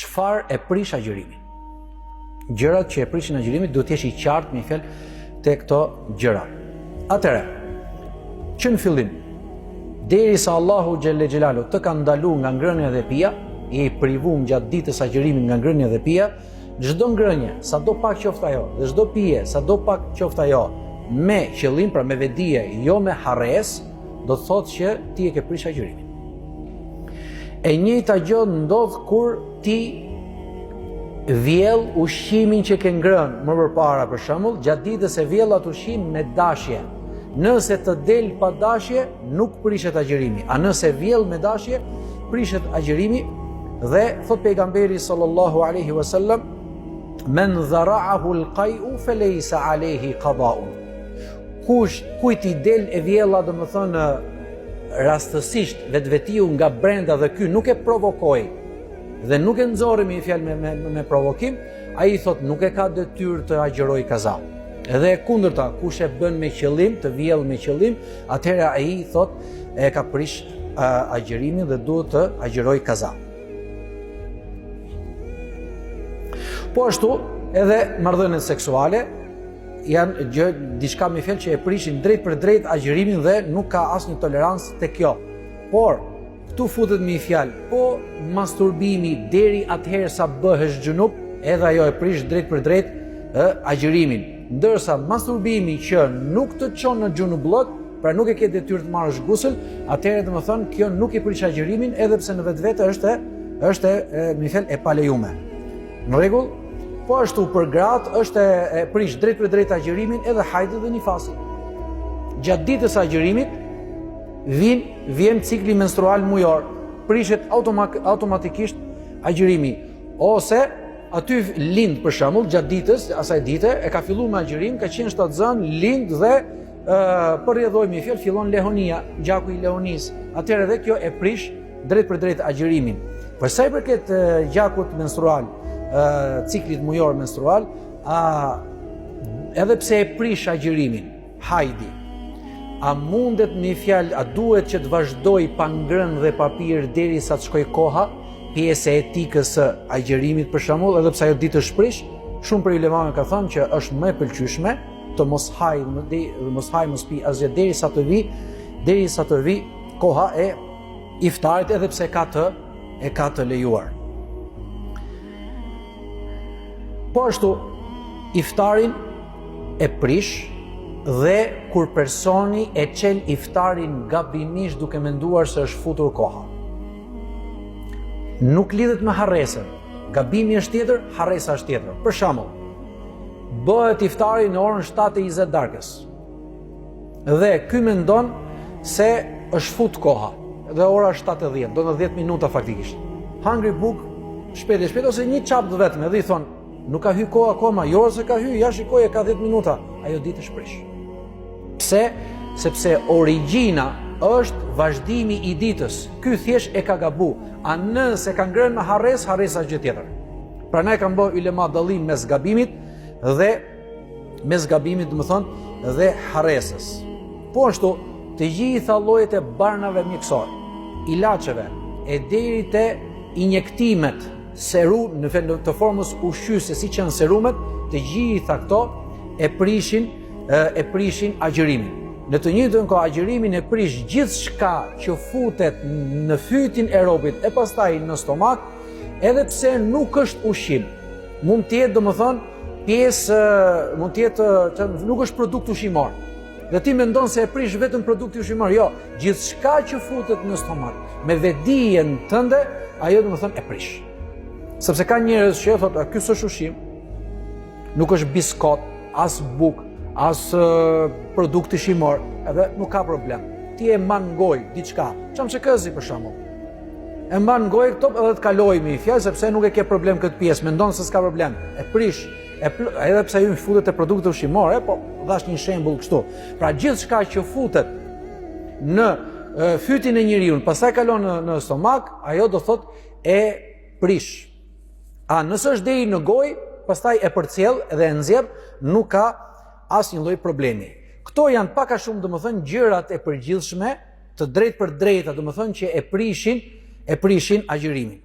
çfarë e prish agjërimin. Gjërat që e prishin agjërimin duhet të jesh i qartë me fjalë te këto gjëra. Atëherë, që në fillim, derisa Allahu xhelle xhelalu të ka ndaluar nga ngrënia dhe pija, i privuar gjatë ditës agjërimin nga ngrënia dhe pija, çdo ngrënie, sado pak qoftë ajo, dhe çdo pije, sado pak qoftë ajo, me qëllim, pra me vedije, jo me harres, do të thotë që ti e ke prish agjërimin. E njëjta gjë ndodh kur ti vjell ushqimin që ke ngrënë më përpara, për shembull, gjatë ditës e vjell atë ushqim me dashje. Nëse të del pa dashje, nuk prishet agjërimi. A nëse vjell me dashje, prishet agjërimi. Dhe thot pejgamberi sallallahu alaihi wasallam, men dhara'ahu al-qai'u falaysa alayhi qada'un. Kujt i del e vjella, domethënë rastësisht vetvetiu nga brenda dhe ky nuk e provokoi dhe nuk e nxorri me fjalë me provokim, ai thot nuk e ka detyrë të agjëroj kaza. Edhe kundërta, kush e bën me qëllim, të vjell me qëllim, atëherë ai thot e ka prish agjërimin dhe duhet të agjëroj kaza. Po ashtu, edhe marrëdhëniet seksuale janë diçka me fjalë që e prishin drejt për drejt agjërimin dhe nuk ka asnjë tolerancë te kjo. Por këtu futet me fjalë, po masturbimi deri atëherë sa bëhesh xhunup, edhe ajo e prish drejt për drejt agjërimin. Ndërsa masturbimi që nuk të çon në xhunubullok, pra nuk e ke detyrë të marrësh gusl, atëherë domethënë kjo nuk i prish agjërimin, edhe pse në vetvete është me fjalë e palejume. Në rregull? Po ashtu për gratë është e prish drejt për drejt agjërimin edhe hajdi dhe nifasi. Gjatë ditës agjërimit vjen cikli menstrual mujor, prishet automatikisht agjërimi. Ose aty lind për shembull gjatë ditës, asaj dite e ka filluar me agjërim, ka qenë shtatzën, lind dhe për rrjedhoj me fjalë fillon lehonia, gjaku i lehonisë. Atëherë edhe kjo e prish drejt për drejt agjërimin. Për sa i përket gjakut menstrual, ciklit mujor menstrual, edhe pse e prish agjërimin, hajdi, a mundet me fjalë, a duhet që të vazhdoj pa ngrënë dhe pa pirë derisa të shkoj koha, pjesë e etikës së agjërimit për shembull, edhe pse ajo ditë është prish, shumë prej ulemave ka thënë që është më e pëlqyeshme të mos haj mos pi asgjë derisa të vi koha e iftarit, edhe pse ka të lejuar. Po ashtu, iftarin e prish dhe kur personi e çel iftarin gabimisht duke menduar se është futur koha. Nuk lidhet me harresën. Gabimi është tjetër, harresa është tjetër. Për shembull, bëhet iftari në orën 7:20 darkës. Dhe ky mendon se është fut koha. Dhe ora është 7:10, do në 10 minuta faktikisht. Hangri buk shpejt ose një çap vetëm, edhe i thon nuk ka hy koha akoma, jo se ka hy, ja shikoj e ka 10 minuta, ajo ditë është prish. Pse? Sepse origjina është vazhdimi i ditës. Ky thjesht e ka gabu. A nëse ka ngrënë me harresa gjë tjetër. Prandaj kanë bërë ulema dallim mes gabimit dhe harresës. Po ashtu, të gjitha llojet e barnave mjekësor, ilaçeve, e deri te injektimet, serum në të formës ushqyese siç janë serumet, të gjitha këto e prishin agjërimin. Në të njëjtën kohë agjërimin e prish gjithçka që futet në fytin e robit e pastaj në stomak, edhe pse nuk është ushqim. Mund të jetë domethënë pjesë, mund të jetë nuk është produkt ushqimor. Dhe ti mendon se e prish vetëm produkti ushqimor, jo, gjithçka që futet në stomak me vedijen tënde, ajo domethënë e prish. Sepse ka njerëz që thotë, ky s'është ushqim, nuk është biskot, as buk, as produkt ushqimor, edhe nuk ka problem. Ti e mban ngoj diçka, çamçekëzi për shembull. E mban ngoj këto edhe të kaloj me fjalë sepse nuk e ke problem këtë pjesë, mendon se s'ka problem. E prish, edhe pse ju futet te produkte ushqimore, po dhash një shembull kështu. Pra gjithçka që futet në fytin e njeriu, pastaj kalon në stomak, ajo do thotë e prish. A nëse është deri në gojë, pastaj e përcjell dhe e nxjerr, nuk ka asnjë lloj problemi. Këto janë pak a shumë domethënë gjërat e përgjithshme, të drejtë për drejta, domethënë që e prishin agjërimin.